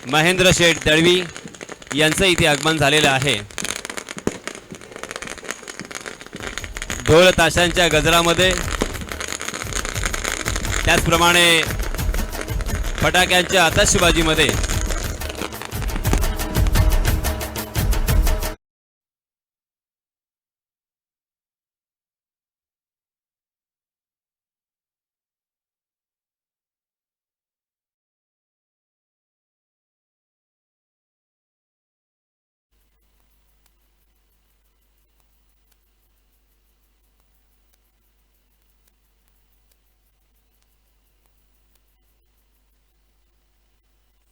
महेंद्र शेठ दळवी यांचं इथे आगमन झालेलं आहे। ढोल ताशांच्या गजरामध्ये त्याचप्रमाणे फटाक्यांच्या आतषबाजीमध्ये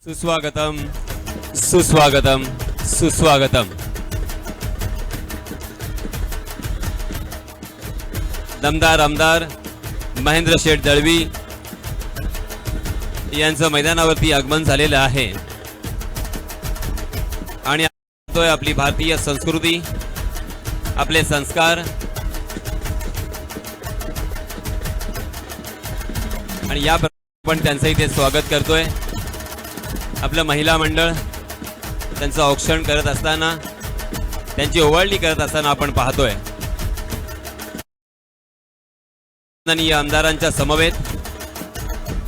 सुस्वागतम सुस्वागतम सुस्वागतम। दमदार आमदार महेंद्र शेठ दळवी यांचं मैदानावरती आगमन झालेलं आहे आणि आपली भारतीय संस्कृती, आपले संस्कार आणि या पण त्यांचं इथे स्वागत करतोय। आपलं महिला मंडळ त्यांचं औक्षण करत असताना, त्यांची ओवाळणी करत असताना आपण पाहतोय। आमदारांच्या समवेत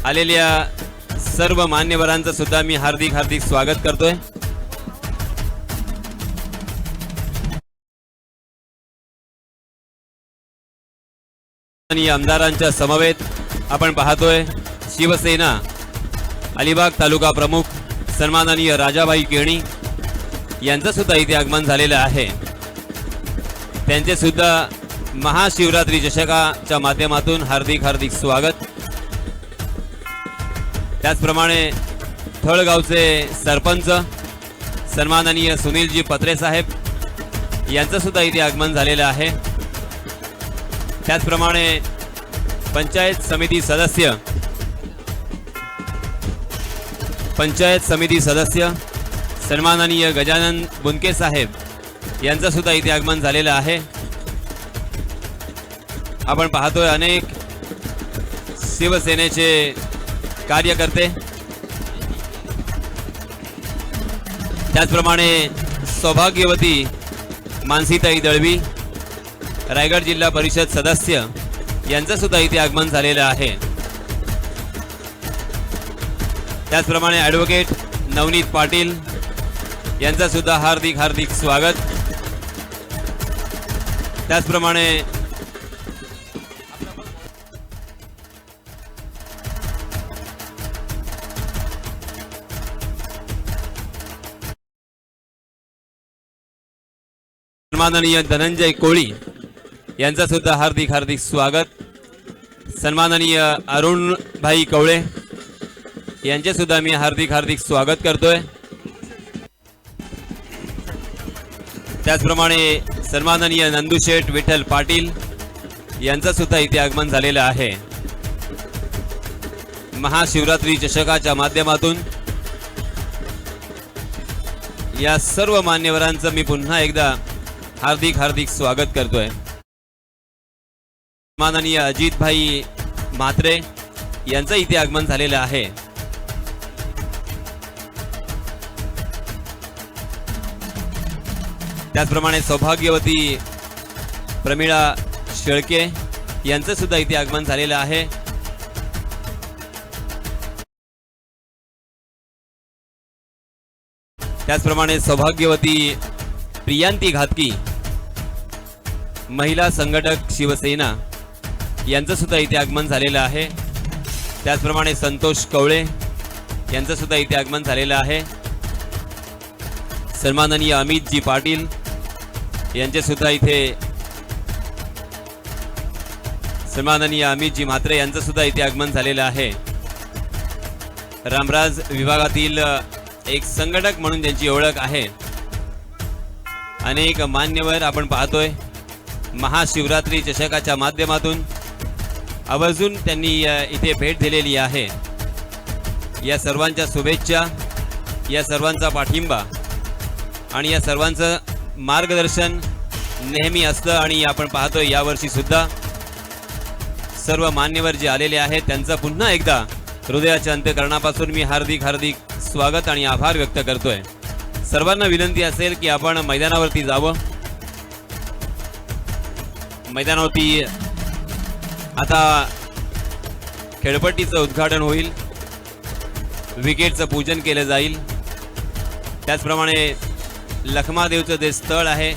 आलेल्या सर्व मान्यवरांचं सुद्धा मी हार्दिक हार्दिक स्वागत करतोय। आमदारांच्या समवेत आपण पाहतोय शिवसेना अलिबाग तालुका प्रमुख सन्माननीय राजाभाई केणी यांचं सुद्धा इथे आगमन झालेलं आहे। त्यांचे सुद्धा महाशिवरात्री चषकाच्या माध्यमातून हार्दिक हार्दिक स्वागत। त्याचप्रमाणे थळगावचे सरपंच सन्माननीय सुनीलजी पत्रे साहेब यांचं सुद्धा इथे आगमन झालेलं आहे। त्याचप्रमाणे पंचायत समिती सदस्य सन्माननीय गजानन बुनके साहेब यांचं सुद्धा इथे आगमन झालेलं आहे। आपण पाहतोय अनेक शिवसेनेचे कार्यकर्ते, त्याचप्रमाणे सौभाग्यवती मानसीताई दळवी रायगड जिल्हा परिषद सदस्य यांचं सुद्धा इथे आगमन झालेलं आहे। त्याचप्रमाणे ॲडव्होकेट नवनीत पाटील यांचं सुद्धा हार्दिक हार्दिक स्वागत। त्याचप्रमाणे सन्माननीय धनंजय कोळी यांचं सुद्धा हार्दिक हार्दिक स्वागत। सन्माननीय अरुण भाई कवळे यांचे सुद्धा मी हार्दिक हार्दिक स्वागत करतोय। त्याचप्रमाणे सन्माननीय नंदुशेठ विठ्ठल पाटील यांचं सुद्धा इथे आगमन झालेलं आहे। महाशिवरात्री चषकाच्या माध्यमातून या सर्व मान्यवरांचं मी पुन्हा एकदा हार्दिक हार्दिक स्वागत करतोय। सन्माननीय अजित भाई म्हात्रे यांचं इथे आगमन झालेलं आहे। त्याचप्रमाणे सौभाग्यवती प्रमिळा शेळके यांचं सुद्धा इथे आगमन झालेलं आहे। त्याचप्रमाणे सौभाग्यवती प्रियांती घातकी महिला संघटक शिवसेना यांचं सुद्धा इथे आगमन झालेलं आहे। त्याचप्रमाणे संतोष कवळे यांचं सुद्धा इथे आगमन झालेलं आहे। सन्माननीय अमितजी पाटील यांचे सुद्धा इथे, सन्माननीय अमितजी म्हात्रे यांचं सुद्धा इथे आगमन झालेलं आहे। रामराज विभागातील एक संघटक म्हणून त्यांची ओळख आहे। अनेक मान्यवर आपण पाहतोय महाशिवरात्री चषकाच्या माध्यमातून आवर्जून त्यांनी इथे भेट दिलेली आहे। या सर्वांच्या शुभेच्छा, या सर्वांचा पाठिंबा आणि या सर्वांचं मार्गदर्शन नेहमी असतं आणि आपण पाहतोय यावर्षी सुद्धा सर्व मान्यवर जे आलेले आहेत त्यांचा पुन्हा एकदा हृदयाच्या अंतःकरणापासून मी हार्दिक हार्दिक स्वागत आणि आभार व्यक्त करतोय। सर्वांना विनंती असेल की आपण मैदानावरती जावं। मैदानावरती आता खेळपट्टीचं उद्घाटन होईल, विकेटचं पूजन केलं जाईल। त्याचप्रमाणे लखमादेवचं जे स्थळ आहे,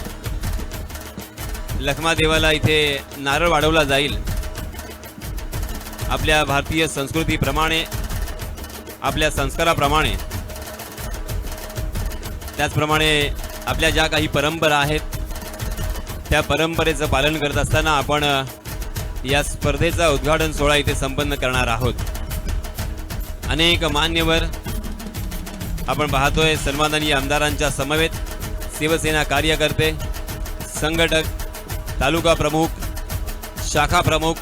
लखमादेवाला इथे नारळ वाढवला जाईल। आपल्या भारतीय संस्कृतीप्रमाणे, आपल्या संस्काराप्रमाणे, त्याचप्रमाणे आपल्या ज्या काही परंपरा आहेत त्या परंपरेचं पालन करत असताना आपण या स्पर्धेचा उद्घाटन सोहळा इथे संपन्न करणार आहोत। अनेक मान्यवर आपण पाहतोय, सन्माननीय आमदारांच्या समवेत शिवसेना कार्यकर्ते, संघटक, तालुका प्रमुख, शाखा प्रमुख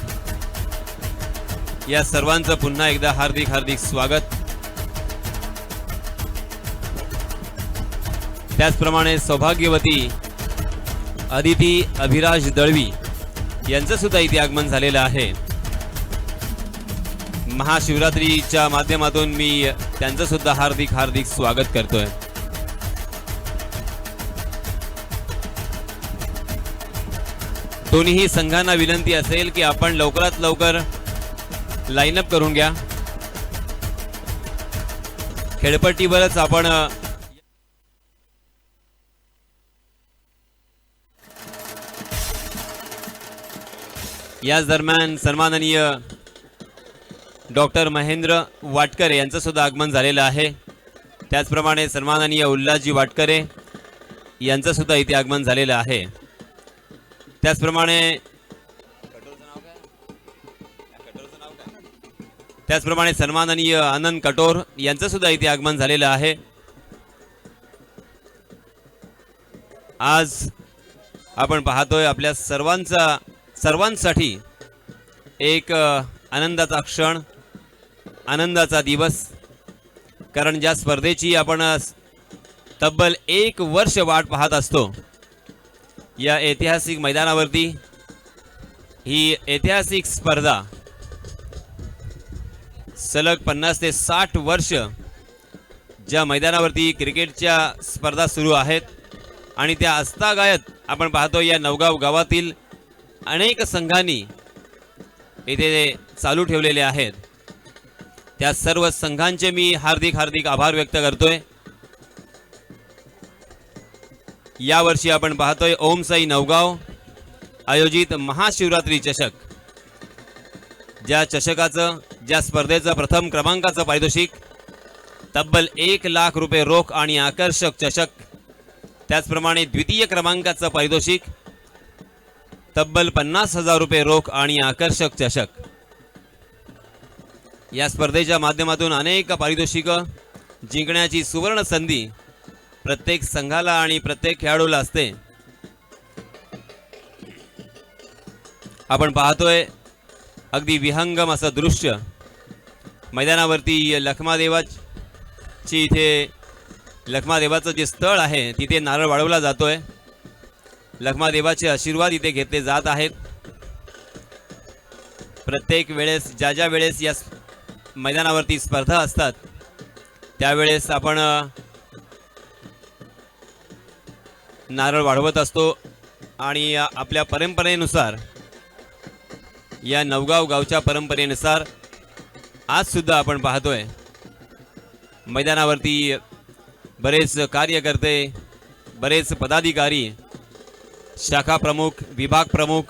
या सर्वांचं पुन्हा एकदा हार्दिक हार्दिक स्वागत। त्याचप्रमाणे सौभाग्यवती अदिती अभिराज दळवी यांचं सुद्धा इथे आगमन झालेलं आहे। महाशिवरात्रीच्या माध्यमातून मी त्यांचं सुद्धा हार्दिक हार्दिक स्वागत करतोय। दोन्ही संघांना विनंती असेल की आपण लवकरात लवकर लाईनअप करून घ्या। खेळपट्टीवरच आपण याच दरम्यान सन्माननीय डॉक्टर महेंद्र वाटकरे यांचं सुद्धा आगमन झालेलं आहे। त्याचप्रमाणे सन्माननीय उल्हासजी वाटकरे यांचं सुद्धा इथे आगमन झालेलं आहे। त्याचप्रमाणे सन्माननीय आनंद कटोर यांचं सुद्धा इथे आगमन झालेलं आहे। आज आपण पाहतोय आपल्या सर्वांसाठी एक आनंदाचा क्षण, आनंदाचा दिवस, कारण ज्या स्पर्धेची आपण तब्बल 1 वर्ष वाट पाहत असतो, या ऐतिहासिक मैदानावरती ही ऐतिहासिक स्पर्धा सलग 50 ते 60 वर्ष ज्या मैदानावरती क्रिकेटच्या स्पर्धा सुरू आहेत आणि त्या आजतागायत आपण पाहतो या नवगाव गावातील अनेक संघांनी इथे चालू ठेवलेले आहेत। त्या सर्व संघांचे मी हार्दिक हार्दिक आभार व्यक्त करतोय। यावर्षी आपण पाहतोय ओम साई नवगाव आयोजित महाशिवरात्री चषक, ज्या स्पर्धेचं प्रथम क्रमांकाचं पारितोषिक तब्बल 1 लाख रुपये रोख आणि आकर्षक चषक, त्याचप्रमाणे द्वितीय क्रमांकाचं पारितोषिक तब्बल 50,000 रुपये रोख आणि आकर्षक चषक। या स्पर्धेच्या माध्यमातून अनेक पारितोषिकं जिंकण्याची सुवर्ण संधी प्रत्येक संघाला आणि प्रत्येक खेळाडूला असते। आपण पाहतोय अगदी विहंगम असं दृश्य, मैदानावरती लखमादेवाचं जे स्थळ आहे तिथे नारळ वाढवला जातोय। लखमादेवाचे आशीर्वाद इथे घेतले जात आहेत। प्रत्येक वेळेस ज्या वेळेस या मैदानावरती स्पर्धा असतात त्यावेळेस आपण नारळ वाढवत असतो आणि आपल्या परंपरेनुसार, या नवगाव गावच्या परंपरेनुसार आज सुद्धा आपण पाहतोय मैदानावरती बरेच कार्यकर्ते, बरेच पदाधिकारी, शाखा प्रमुख, विभाग प्रमुख,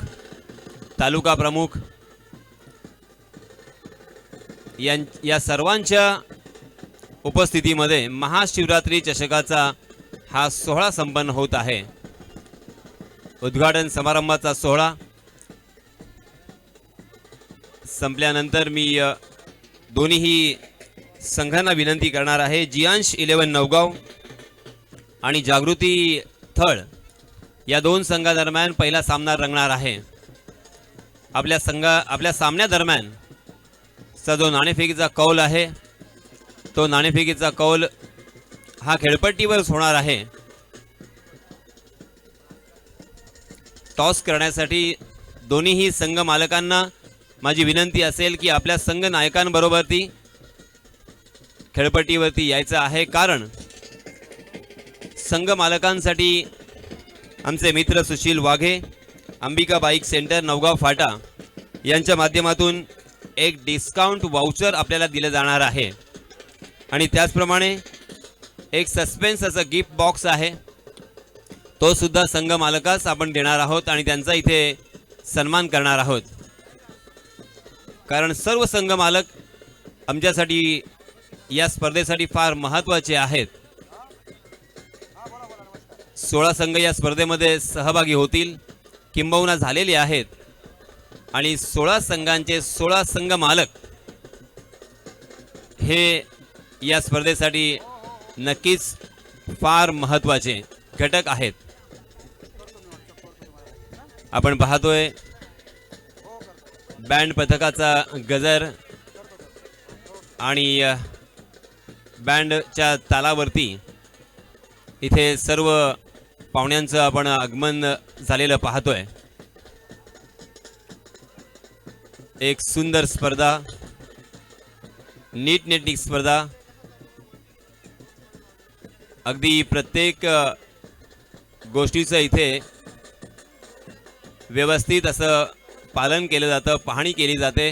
तालुका प्रमुख या सर्वांच्या उपस्थितीमध्ये महाशिवरात्री चषकाचा हा सोहळा संपन्न होत आहे। उद्घाटन समारंभाचा सोहळा संपल्यानंतर मी दोन्ही संघांना विनंती करणार आहे, जियांश 11 नवगाव आणि जागृती थळ या 2 संघादरम्यान पहिला सामना रंगणार आहे। आपल्या सामन्यादरम्यान जो नाणेफेकीचा कौल आहे तो नाणेफेकीचा कौल हा खेळपट्टीवरच होणार आहे। टॉस करण्यासाठी दोन्हीही संघ मालकांना माझी विनंती असेल की आपल्या संघ नायकांबरोबर ती खेळपट्टीवरती यायचं आहे, कारण संघ मालकांसाठी आमचे मित्र सुशील वाघे, अंबिका बाईक सेंटर, नवगाव फाटा यांच्या माध्यमातून एक डिस्काउंट वाउचर आपल्याला दिलं जाणार आहे आणि त्याचप्रमाणे एक सस्पेन्स असं गिफ्ट बॉक्स आहे, तो सुद्धा संघ मालकास आपण देणार आहोत आणि त्यांचा इथे सन्मान करणार आहोत. कारण सर्व संघ मालक आमच्यासाठी या स्पर्धेसाठी फार महत्त्वाचे आहेत. 16 संघ या स्पर्धेमध्ये सहभागी होतील किंबहुना झालेले आहेत आणि 16 संघांचे 16 संघ मालक हे या स्पर्धेसाठी नक्कीच फार महत्त्वाचे घटक आहेत. आपण पाहतोय बँड पथकाचा गजर आणि बँडच्या तालावरती इथे सर्व पाहुण्यांचं आपण आगमन झालेलं पाहतोय. एक सुंदर स्पर्धा, नीटनेटकी स्पर्धा, अगदी प्रत्येक गोष्टीचं इथे व्यवस्थित असं पालन केलं जातं, पाहणी केली जाते.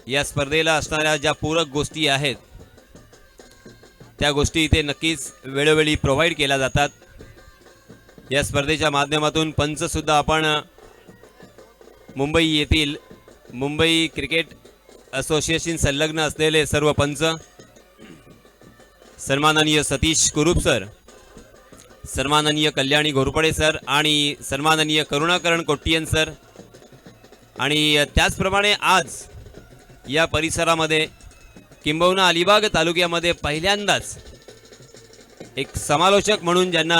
या स्पर्धेला असणाऱ्या ज्या पूरक गोष्टी आहेत त्या गोष्टी इथे नक्कीच वेळोवेळी प्रोव्हाइड केल्या जातात. या स्पर्धेच्या माध्यमातून पंचसुद्धा आपण मुंबई येथील मुंबई क्रिकेट असोसिएशन संलग्न असलेले सर्व पंच, सन्माननीय सतीश कुरूप सर, सन्माननीय कल्याणी घोरपडे सर आणि सन्माननीय करुणाकरण कोट्टियन सर, आणि त्याचप्रमाणे आज या परिसरामध्ये किंबहुना अलिबाग तालुक्यामध्ये पहिल्यांदाच एक समालोचक म्हणून ज्यांना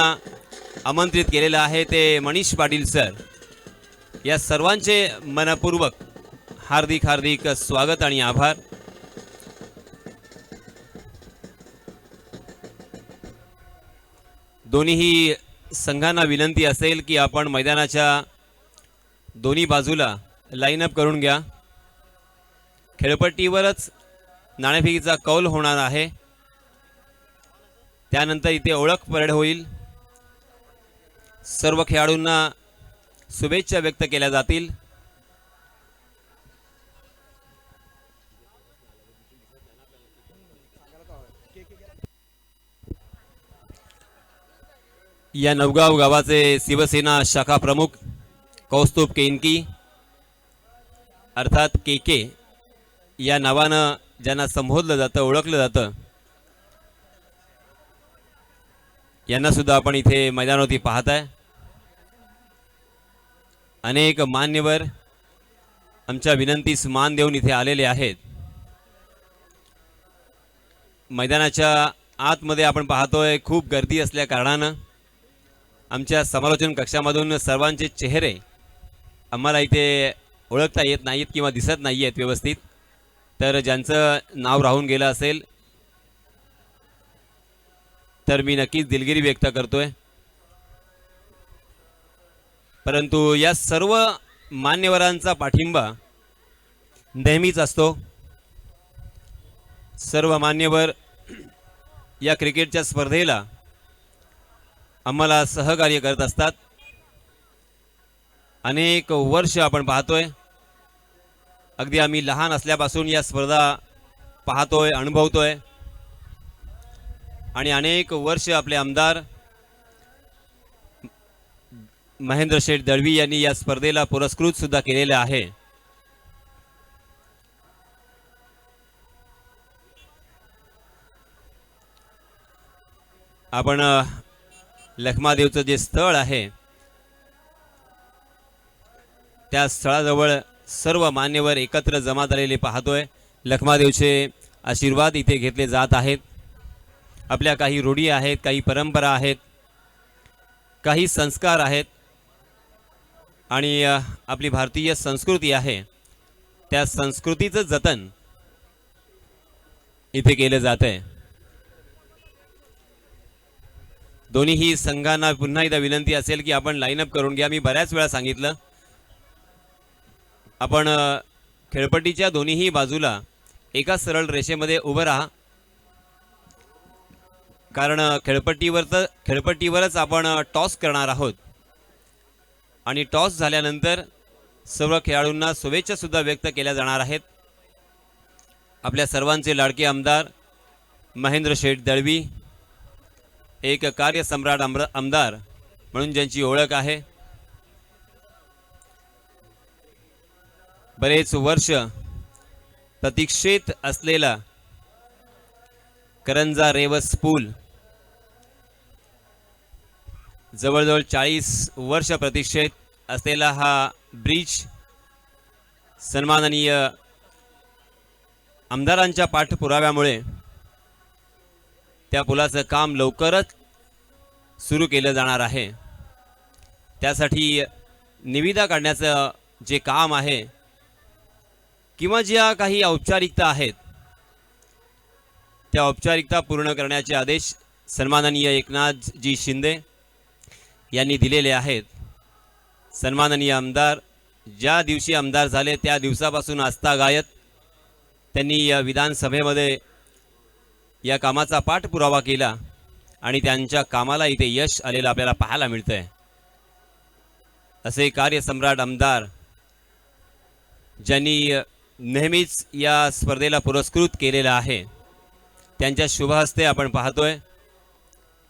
आमंत्रित केलेलं आहे ते मनीष पाटील सर. या सर्वांचे मनपूर्वक हार्दिक हार्दिक स्वागत आणि आभार. दोन्हीही संघांना विनंती असेल की आपण मैदानाच्या दोन्ही बाजूला लाईनअप करून घ्या. खेळपट्टीवरच नाणेफेकीचा कौल होणार आहे, त्यानंतर इथे ओळख परेड होईल. सर्व खेळाडूंना शुभेच्छा व्यक्त केल्या जातील. या नवगाव गावाचे शिवसेना शाखा प्रमुख कौस्तुभ केनकी अर्थात के या नावानं ज्यांना संबोधलं जातं, ओळखलं जातं, यांना सुद्धा आपण इथे मैदानावरती पाहताय. अनेक मान्यवर आमच्या विनंतीस मान देऊन इथे आलेले आहेत. मैदानाच्या आतमध्ये आपण पाहतोय खूप गर्दी असल्या कारणानं आमच्या समालोचन कक्षामधून सर्वांचे चेहरे आम्हाला इथे ओळखता येत नाहीत किंवा दिसत नाही आहेत व्यवस्थित. तर ज्यांचं नाव राहून गेलं असेल तर मी नक्कीच दिलगिरी व्यक्त करतोय. परंतु या सर्व मान्यवरांचा पाठिंबा नेहमीच असतो. सर्व मान्यवर या क्रिकेटच्या स्पर्धेला आम्हाला सहकार्य करत असतात. अनेक वर्ष आपण पाहतोय, अगदी आम्ही लहान असल्यापासून या स्पर्धा पाहतोय, अनुभवतोय आणि अनेक वर्ष आपले आमदार महेंद्र शेठ दळवी यांनी या स्पर्धेला पुरस्कृत सुद्धा केलेले आहे. आपण लखमादेवचं जे स्थळ आहे त्या स्थळाजवळ सर्व मान्यवर एकत्र जमा झालेले पाहतोय. लखमादेवचे आशीर्वाद इथे घेतले जात आहेत. आपल्या काही रूढी आहेत, काही परंपरा आहेत, काही संस्कार आहेत आणि आपली भारतीय संस्कृती आहे, त्या संस्कृतीचं जतन इथे केलं जात आहे. दोन्हीही संघांना पुन्हा एकदा विनंती असेल की आपण लाईनअप करून घ्या. मी बऱ्याच वेळा सांगितलं, आपण खेळपट्टीच्या दोन्हीही बाजूला एका सरळ रेषेमध्ये उभं राहा, कारण खेळपट्टीवरच आपण टॉस करणार आहोत आणि टॉस झाल्यानंतर सर्व खेळाडूंना शुभेच्छा सुद्धा व्यक्त केल्या जाणार आहेत. आपल्या सर्वांचे लाडके आमदार महेंद्र शेठ दळवी, एक कार्यसम्राट आमदार म्हणून ज्यांची ओळख आहे, बरेच वर्ष प्रतीक्षेत असलेला करंजा रेवस पूल, जवळजवळ 40 वर्ष प्रतीक्षेत असलेला हा ब्रिज सन्माननीय आमदारांच्या पाठपुराव्यामुळे त्या पुलाचं काम लवकरच सुरू केलं जाणार आहे. त्यासाठी निविदा काढण्याचं जे काम आहे किंवा ज्या काही औपचारिकता आहेत त्या औपचारिकता पूर्ण करण्याचे आदेश सन्माननीय एकनाथजी शिंदे यांनी दिलेले आहेत. सन्माननीय आमदार ज्या दिवशी आमदार झाले त्या दिवसापासून आस्थागायत त्यांनी या विधानसभेमध्ये या कामाचा पाठपुरावा केला आणि त्यांच्या कामाला इथे यश आलेलं आपल्याला पाहायला मिळतंय. असे कार्यसम्राट आमदार ज्यांनी नेहमीच या स्पर्धेला पुरस्कृत केलेलं आहे, त्यांच्या शुभ हस्ते आपण पाहतोय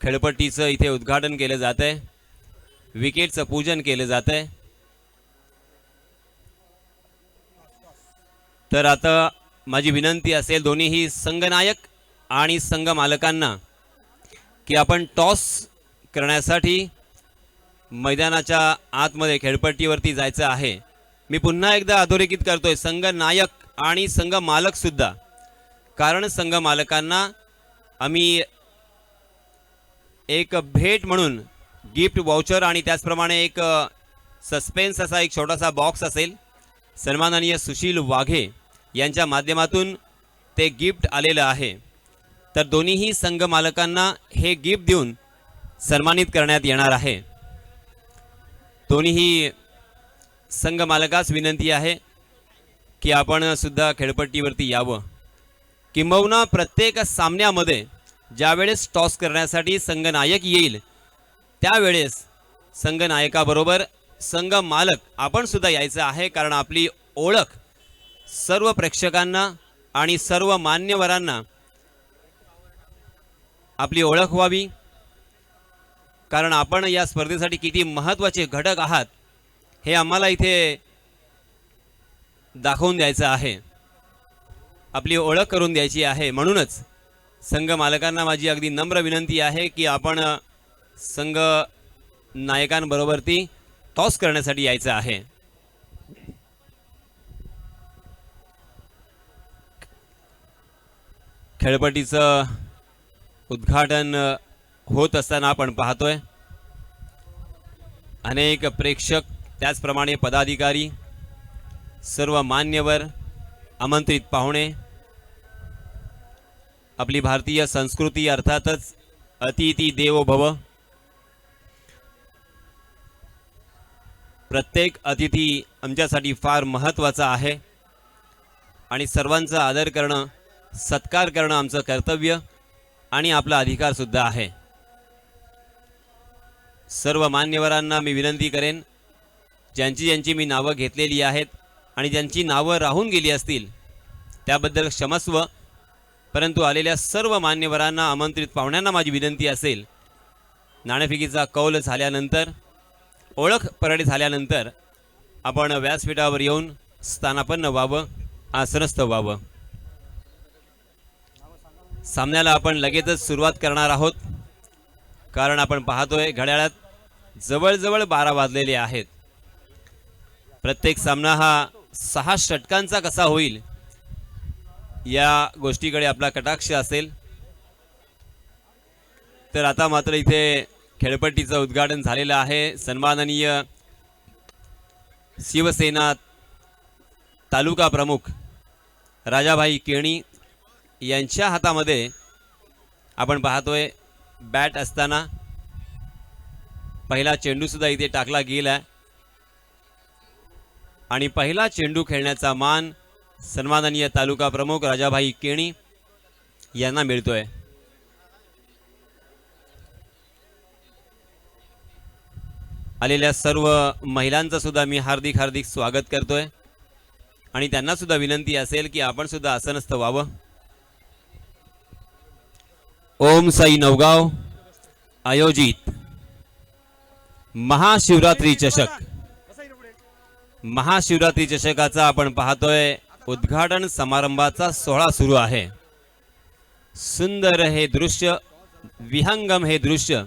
खेळपट्टीचं इथे उद्घाटन केलं जातंय, विकेटचं पूजन केलं जातंय. तर आता माझी विनंती असेल दोन्हीही संघनायक आणि संघ मालकांना की आपण टॉस करण्यासाठी मैदानाच्या आतमध्ये खेळपट्टीवरती जायचं आहे. मी पुन्हा एकदा अधोरेखित करतोय संघ नायक आणि संघ मालक सुद्धा, कारण संघ मालकांना आम्ही एक भेट म्हणून गिफ्ट वाउचर आणि त्याचप्रमाणे एक सस्पेन्स असा एक छोटासा बॉक्स असेल. सन्माननीय सुशील वाघे यांच्या माध्यमातून ते गिफ्ट आलेलं आहे. तर दोन्हीही संघ मालकांना हे गिफ्ट देऊन सन्मानित करण्यात येणार आहे. दोन्हीही संघ मालकास विनंती आहे की आपण सुद्धा खेळपट्टीवरती यावं. किंबहुना प्रत्येक सामन्यामध्ये ज्यावेळेस टॉस करण्यासाठी संघनायक येईल त्यावेळेस संघनायकाबरोबर संघ मालक आपण सुद्धा यायचं आहे, कारण आपली ओळख सर्व प्रेक्षकांना आणि सर्व मान्यवरांना आपली ओळख व्हावी, कारण आपण या स्पर्धेसाठी किती महत्त्वाचे घटक आहात हे आम्हाला इथे दाखवून द्यायचं आहे, आपली ओळख करून द्यायची आहे. म्हणूनच संघ मालकांना माझी अगदी नम्र विनंती आहे की आपण संघ नायकांबरोबर ती टॉस करण्यासाठी यायचं आहे. खेळपट्टीचं उद्घाटन होत असताना आपण पाहतोय अनेक प्रेक्षक, त्याचप्रमाणे पदाधिकारी, सर्व मान्यवर, आमंत्रित पाहुणे. आपली भारतीय संस्कृती अर्थातच अतिथी देवो भव. प्रत्येक अतिथी आमच्यासाठी फार महत्त्वाचा आहे आणि सर्वांचा आदर करणं, सत्कार करणं आमचं कर्तव्य आणि आपला अधिकार सुद्धा आहे. सर्व मान्यवरांना मी विनंती करेन, ज्यांची मी नावं घेतलेली आहेत आणि ज्यांची नावं राहून गेली असतील त्याबद्दल क्षमस्व, परंतु आलेल्या सर्व मान्यवरांना, आमंत्रित पाहुण्यांना माझी विनंती असेल, नाणेफेकीचा कौल झाल्यानंतर, ओळख परेड झाल्यानंतर आपण व्यासपीठावर येऊन स्थानापन्न व्हावं, आसनस्थ व्हावं. सामन्याला आपण लगेचच सुरुवात करणार आहोत, कारण आपण पाहतोय घड्याळात जवळजवळ 12 वाजलेले आहेत. प्रत्येक सामना हा 6 षटकांचा कसा होईल या गोष्टीकडे आपला कटाक्ष असेल. तर आता मात्र इथे खेळपट्टीचं उद्घाटन झालेलं आहे. सन्माननीय शिवसेना तालुका प्रमुख राजाभाई केणी यांच्या हातामध्ये आपण पाहतोय बॅट असताना पहिला चेंडू सुद्धा इथे टाकला गेला आणि पहिला चेंडू खेळण्याचा मान सन्माननीय तालुका प्रमुख राजाभाई केणी यांना मिळतोय। आलेल्या सर्व महिलांचं सुद्धा मी हार्दिक हार्दिक स्वागत करतोय आणि त्यांना सुद्धा विनंती असेल की आपण सुद्धा आसनस्थ व्हावं। ओम साई नवगाव आयोजित महाशिवरात्री चषकाचा आपण पाहतोय उद्घाटन समारंभाचा सोहळा सुरू आहे। सुंदर हे दृश्य, विहंगम हे दृश्य,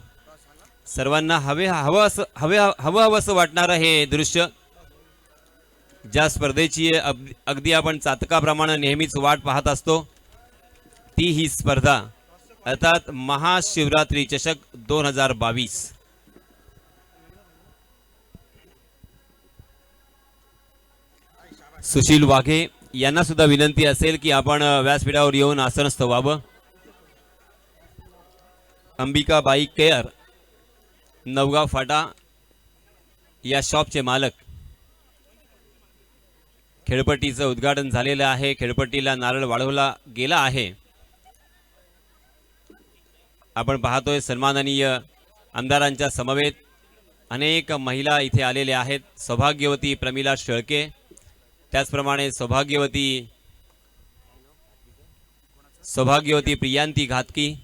सर्वांना हवं वाटणारं हे दृश्य, ज्या स्पर्धेची अगदी आपण चातकाप्रमाणे नेहमीच वाट पाहत असतो ती ही स्पर्धा अर्थात महाशिवरात्री चषक 2022। सुशील वाघे यांना सुद्धा विनंती असेल की आपण व्यासपीठावर येऊन आसनस्थ व्हावं। अंबिका बाई केअर नवगाव फाटा या शॉपचे मालक, खेळपट्टीचं उद्घाटन झालेलं आहे, खेळपट्टीला नारळ वाढवला गेला आहे। आपण पाहतोय सन्माननीय आमदारांच्या समवेत अनेक महिला इथे आलेल्या आहेत। सौभाग्यवती प्रमिला शेळके, त्याचप्रमाणे सौभाग्यवती प्रियांती घातकी,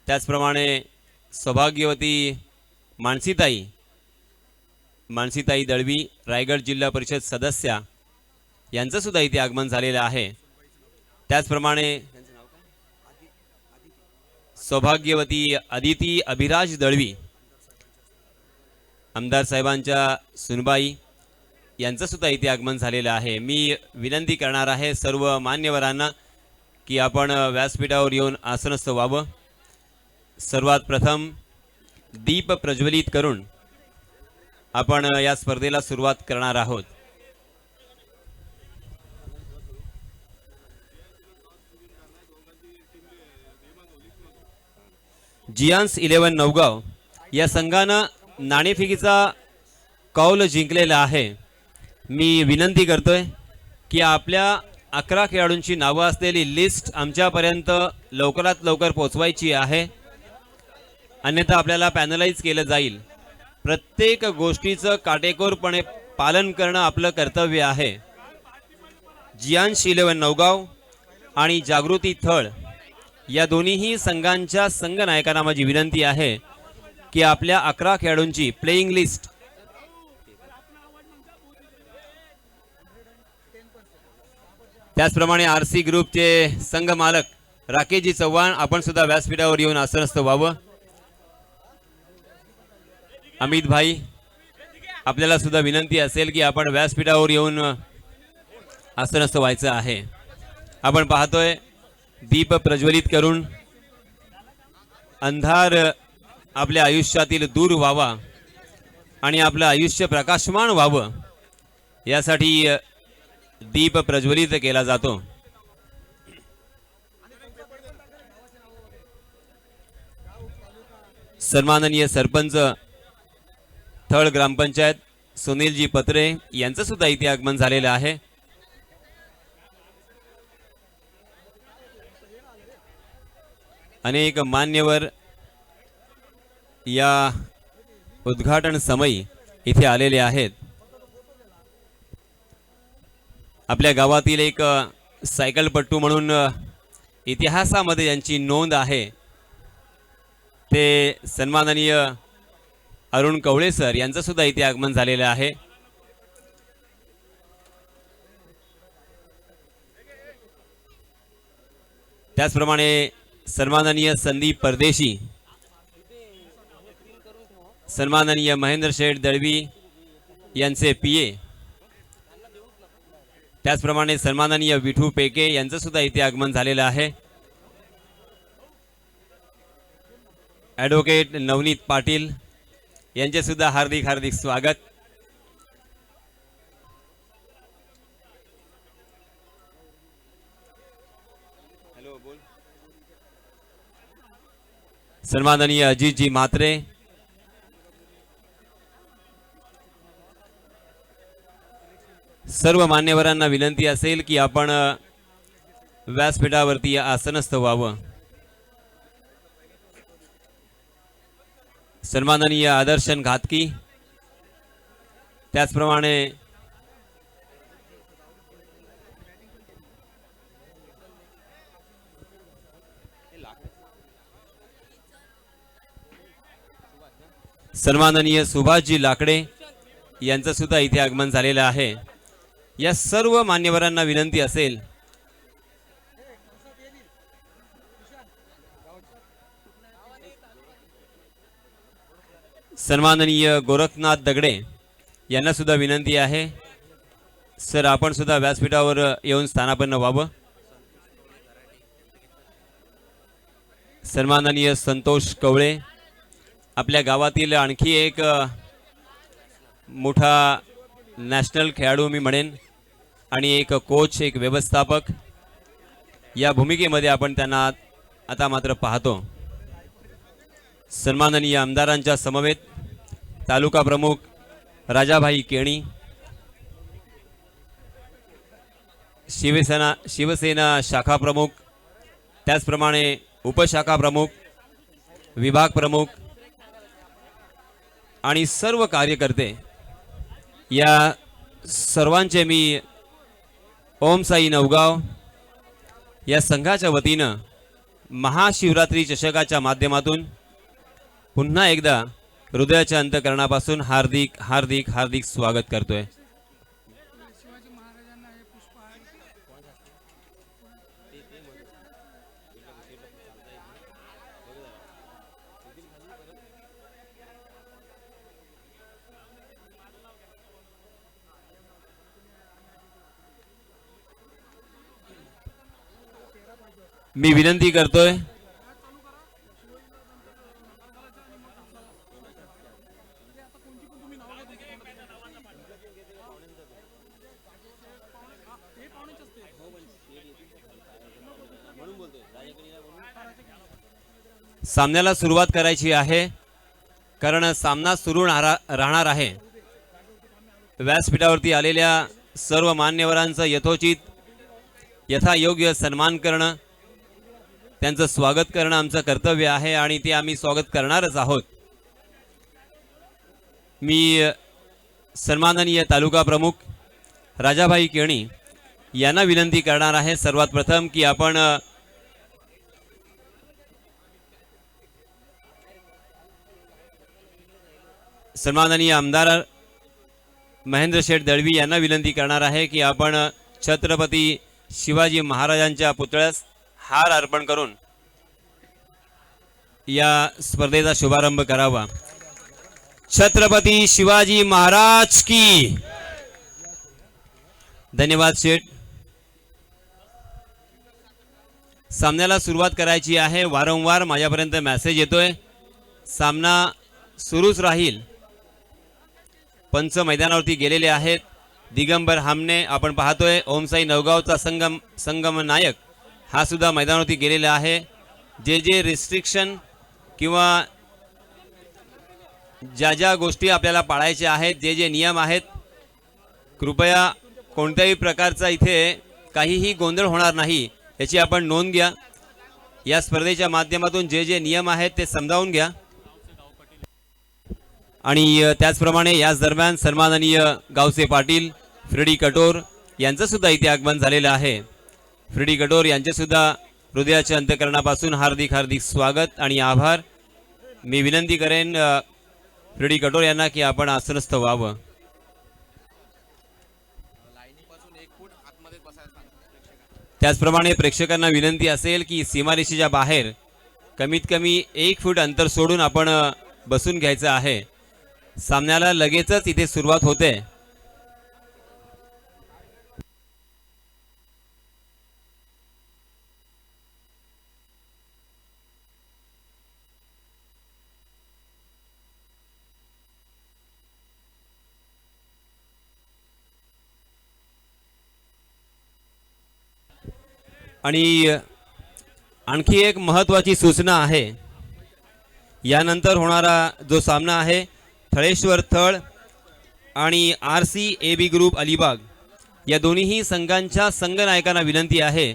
त्याचप्रमाणे सौभाग्यवती मानसीताई दळवी रायगड जिल्हा परिषद सदस्या यांचं सुद्धा इथे आगमन झालेलं आहे। त्याचप्रमाणे सौभाग्यवती अदिती अभिराज दळवी, आमदार साहेबांच्या सुनबाई यांचं सुद्धा इथे आगमन झालेलं आहे। मी विनंती करणार आहे सर्व मान्यवरांना की आपण व्यासपीठावर येऊन आसनस्थ व्हावं। सर्वात प्रथम दीप प्रज्वलित करून आपण या स्पर्धेला सुरुवात करणार आहोत। जियांस 11 नवगाव या संघानं नाणेफेकीचा कौल जिंकलेला आहे। मी विनंती करतोय की आपल्या 11 खेळाडूंची नावं असलेली लिस्ट आमच्यापर्यंत लवकरात लवकर पोहोचवायची आहे, अन्यथा आपल्याला पॅनलाइज केलं जाईल। प्रत्येक गोष्टीचं काटेकोरपणे पालन करणं आपलं कर्तव्य आहे। जियांस 11 नवगाव आणि जागृती थळ या दोन्हीही संघांच्या संघनायकांना माझी विनंती आहे की आपल्या 11 खेळाडूंची प्लेइंग लिस्ट त्याचप्रमाणे आरसी ग्रुपचे संघ मालक राकेशजी चव्हाण आपण सुद्धा व्यासपीठावर येऊन आसनस्थ व्हावं। अमित भाई आपल्याला सुद्धा विनंती असेल की आपण व्यासपीठावर येऊन आसनस्थ व्हायचं आहे। आपण पाहतोय दीप प्रज्वलित करून अंधार आपल्या आयुष्यातील दूर व्हावा आणि आपलं आयुष्य प्रकाशमान व्हावं यासाठी दीप प्रज्वलित केला जातो। सन्माननीय सरपंच थळ ग्रामपंचायत सुनीलजी पत्रे यांचं सुद्धा इथे आगमन झालेलं आहे। अनेक मान्यवर या उद्घाटन समयी इथे आलेले आहेत। आपल्या गावातील एक सायकलपट्टू म्हणून इतिहासामध्ये यांची नोंद आहे ते सन्माननीय अरुण कवळे सर यांचं सुद्धा इथे आगमन झालेलं आहे। त्याचप्रमाणे सन्माननीय संदीप परदेशी, सन्माननीय महेंद्र शेठ दळवी यांचे पीए, त्याचप्रमाणे सन्माननीय विठू पेके यांचं सुद्धा इथे आगमन झालेलं आहे। ॲडव्होकेट नवनीत पाटील यांचे सुद्धा हार्दिक हार्दिक स्वागत। सन्माननीय अजितजी म्हात्रे, सर्व मान्यवरांना विनंती असेल की आपण व्यासपीठावरती आसनस्थ व्हावं। सन्माननीय आदर्शन घातकी, त्याचप्रमाणे सन्माननीय सुभाषजी लाकडे यांचं सुद्धा इथे आगमन झालेलं आहे। या सर्व मान्यवरांना विनंती असेल सन्माननीय गोरखनाथ दगडे यांना सुद्धा विनंती आहे, सर आपण सुद्धा व्यासपीठावर येऊन स्थानापन्न व्हावं। सन्माननीय संतोष कवळे, आपल्या गावातील आणखी एक मोठा नॅशनल खेळाडू मी म्हणेन, आणि एक कोच, एक व्यवस्थापक, या भूमिकेमध्ये आपण त्यांना आता मात्र पाहतो। सन्माननीय आमदारांच्या समवेत तालुका प्रमुख राजाभाई केणी, शिवसेना शाखा प्रमुख, त्याचप्रमाणे उपशाखा प्रमुख, विभाग प्रमुख आणि सर्व कार्यकर्ते, या सर्वांचे मी ओम साई नवगाव या संघाच्या वतीनं महाशिवरात्री चषकाच्या माध्यमातून पुन्हा एकदा हृदयाच्या अंतःकरणापासून हार्दिक हार्दिक हार्दिक स्वागत करतोय। मी विनंती करतोय सामन्याला सुरुवात करायची आहे, कारण सामना सुरू राहणार आहे। व्यासपीठावरती आलेल्या सर्व मान्यवरांचं यथोचित यथायोग्य सन्मान करणं, त्यांचं स्वागत करणं आमचं कर्तव्य आहे आणि ते आम्ही स्वागत करणारच आहोत। मी सन्माननीय तालुका प्रमुख राजाभाई केणी यांना विनंती करणार आहे सर्वात प्रथम की आपण सन्माननीय आमदार महेंद्र शेठ दळवी यांना विनंती करणार आहे की आपण छत्रपती शिवाजी महाराजांच्या पुतळ्यास हार अर्पण करून या स्पर्धेचा शुभारंभ करावा। छत्रपती शिवाजी महाराज की धन्यवाद शेठ। सामन्याला सुरुवात करायची आहे। वारंवार माझ्यापर्यंत मेसेज येतोय सामना सुरूच राहील। पंच मैदानावरती गेलेले आहेत। दिगंबर हामने आपण पाहतोय, ओमसाई नवगावचा संगम नायक हा सुद्धा मैदानावरती गेलेला आहे। जे रिस्ट्रिक्शन किंवा ज्या गोष्टी आपल्याला पाळायच्या आहेत, जे नियम आहेत, कृपया कोणत्याही प्रकारचा इथे काहीही गोंधळ होणार नाही याची आपण नोंद घ्या। या स्पर्धेच्या माध्यमातून जे नियम आहेत ते समजावून घ्या। आणि त्याचप्रमाणे याच दरम्यान सन्माननीय गावचे पाटील फ्रेडी कटोर यांचं सुद्धा इथे आगमन झालेलं आहे। फ्रेडी कटोर यांचे सुद्धा हृदयाच्या अंतःकरणापासून हार्दिक हार्दिक स्वागत आणि आभार। मी विनंती करेन फ्रेडी कटोर यांना की आपण आसनस्थ व्हावं। त्याचप्रमाणे प्रेक्षकांना विनंती असेल की सीमारेषेच्या बाहेर कमीत कमी 1 फूट अंतर सोडून आपण बसून घ्यायचं आहे। सामन्याला लगेचच इथे सुरुवात होते। आणि आणखी एक महत्त्वाची सूचना आहे, यानंतर होणारा जो सामना आहे थळेश्वर थळ आणि RC AB ग्रुप अलिबाग या दोन्हीही संघांच्या संघनायकांना विनंती आहे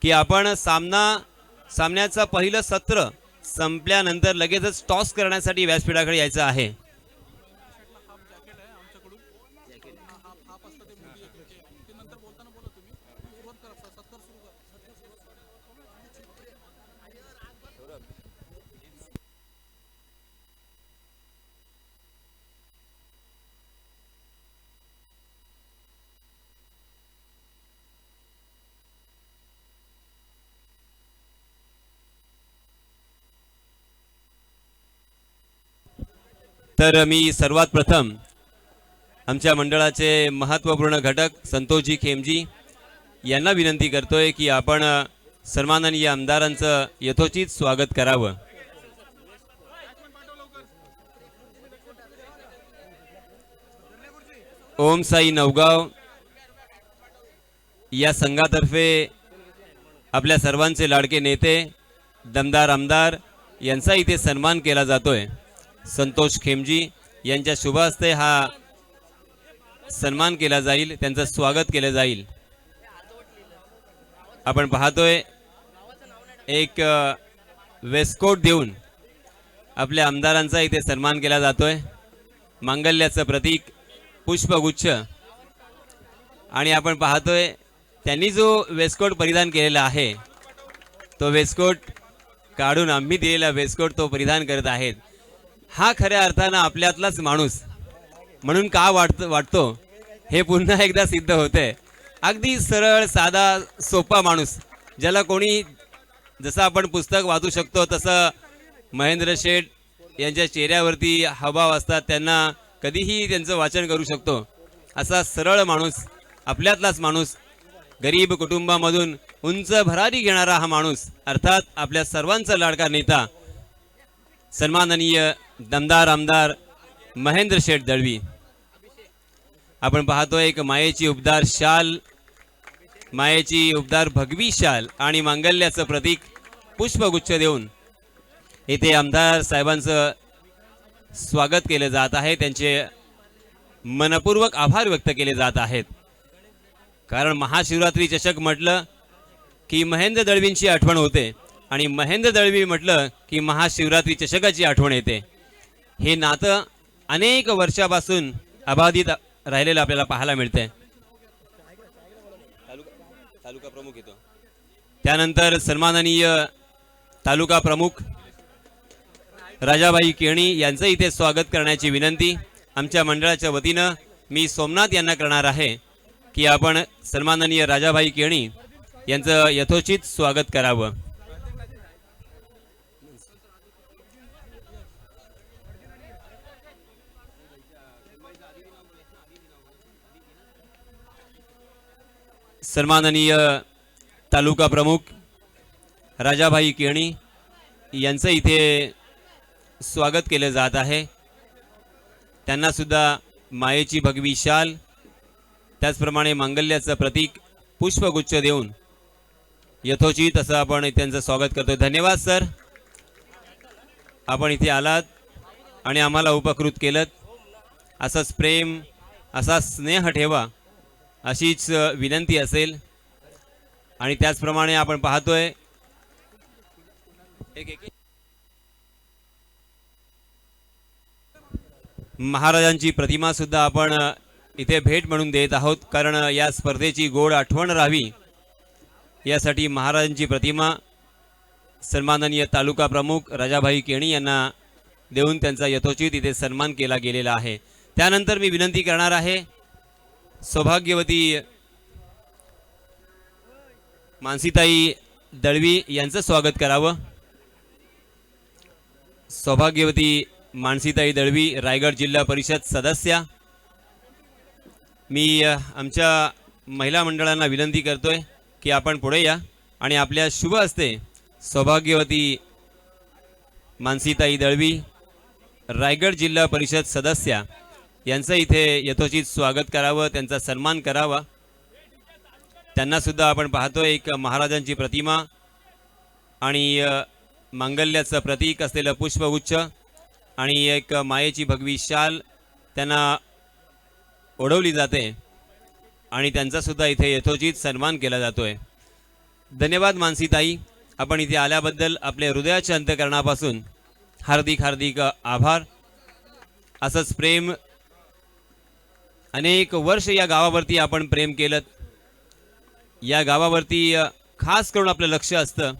की आपण सामन्याचं पहिलं सत्र संपल्यानंतर लगेचच टॉस करण्यासाठी व्यासपीठाकडे यायचं आहे. तर मी सर्वात प्रथम आमच्या मंडळाचे महत्त्वपूर्ण घटक संतोषजी खेमजी यांना विनंती करतोय की आपण सन्माननीय आमदारांचं यथोचित स्वागत करावं. ओम साई नवगाव या संघातर्फे आपल्या सर्वांचे लाडके नेते दमदार आमदार यांचा इथे सन्मान केला जातोय. संतोष खेमजी यांच्या शुभ हस्ते हा सन्मान केला जाईल, त्यांचं स्वागत केलं जाईल. आपण पाहतोय एक वेस्कोट देऊन आपल्या आमदारांचा इथे सन्मान केला जातोय. मांगल्याचं प्रतीक पुष्पगुच्छ आणि आपण पाहतोय त्यांनी जो वेस्कोट परिधान केलेला आहे तो वेस्कोट काढून आम्ही दिलेला वेस्कोट तो परिधान करत आहेत. हा खऱ्या अर्थानं आपल्यातलाच माणूस म्हणून का वाटतो हे पुन्हा एकदा सिद्ध होतंय. अगदी सरळ साधा सोपा माणूस ज्याला कोणी जसं आपण पुस्तक वाचू शकतो तसं महेंद्र शेठ यांच्या चेहऱ्यावरती हावभाव असतात, त्यांना कधीही त्यांचं वाचन करू शकतो असा सरळ माणूस, आपल्यातलाच माणूस, गरीब कुटुंबामधून उंच भरारी घेणारा हा माणूस, अर्थात आपल्या सर्वांचा लाडका नेता सन्माननीय दमदार आमदार महेंद्र शेठ दळवी. आपण पाहतोय एक मायेची उबदार शाल, मायेची उबदार भगवी शाल आणि मांगल्याचं प्रतीक पुष्पगुच्छ देऊन इथे आमदार साहेबांचं स्वागत केले जात आहे. त्यांचे मनपूर्वक आभार व्यक्त केले जात आहेत. कारण महाशिवरात्री चषक म्हटलं की महेंद्र दळवींची आठवण होते आणि महेंद्र दळवी म्हटलं की महाशिवरात्री चषकाची आठवण येते. हे नातं अनेक वर्षापासून अबाधित राहिलेलं आपल्याला पाहायला मिळते. तालुका प्रमुख येतो, त्यानंतर सन्माननीय तालुका प्रमुख राजाभाई केणी यांचं इथे स्वागत करण्याची विनंती आमच्या मंडळाच्या वतीनं मी सोमनाथ यांना करणार आहे की आपण सन्माननीय राजाभाई केणी यांचं यथोचित स्वागत करावं. सन्माननीय तालुका प्रमुख राजाभाई केणी यांचं इथे स्वागत केलं जात आहे. त्यांना सुद्धा मायेची भगवी शाल त्याचप्रमाणे मांगल्याचं प्रतीक पुष्पगुच्छ देऊन यथोचित असं आपण त्यांचं स्वागत करतो. धन्यवाद सर, आपण इथे आलात आणि आम्हाला उपकृत केलं. असंच प्रेम, असा स्नेह ठेवा अशीच विनंती असेल. आणि त्याचप्रमाणे आपण पाहतोय महाराजांची प्रतिमा सुद्धा आपण इथे भेट म्हणून देत आहोत. कारण या स्पर्धेची गोड आठवण राहावी यासाठी महाराजांची प्रतिमा सन्माननीय तालुका प्रमुख राजाभाई केणी यांना देऊन त्यांचा यथोचित इथे सन्मान केला गेलेला आहे. त्यानंतर मी विनंती करणार आहे सौभाग्यवती मानसीताई दळवी यांचं स्वागत करावं. सौभाग्यवती मानसीताई दळवी, रायगड जिल्हा परिषद सदस्य. मी आमच्या महिला मंडळांना विनंती करतोय की आपण पुढे या आणि आपल्या शुभ हस्ते सौभाग्यवती मानसीताई दळवी, रायगड जिल्हा परिषद सदस्य यांचं इथे यथोचित स्वागत करावं, त्यांचा सन्मान करावा. त्यांना सुद्धा आपण पाहतोय एक महाराजांची प्रतिमा आणि मांगल्याचं प्रतीक असलेलं पुष्पगुच्छ आणि एक मायेची भगवी शाल त्यांना ओढवली जाते. आणि त्यांचा सुद्धा इथे यथोचित सन्मान केला जातोय. धन्यवाद मानसीताई, आपण इथे आल्याबद्दल आपल्या हृदयाच्या अंतःकरणापासून हार्दिक हार्दिक आभार. असंच प्रेम अनेक वर्ष या गावावरती आपण प्रेम केलं. या गावावरती खास करून आपलं लक्ष असतं.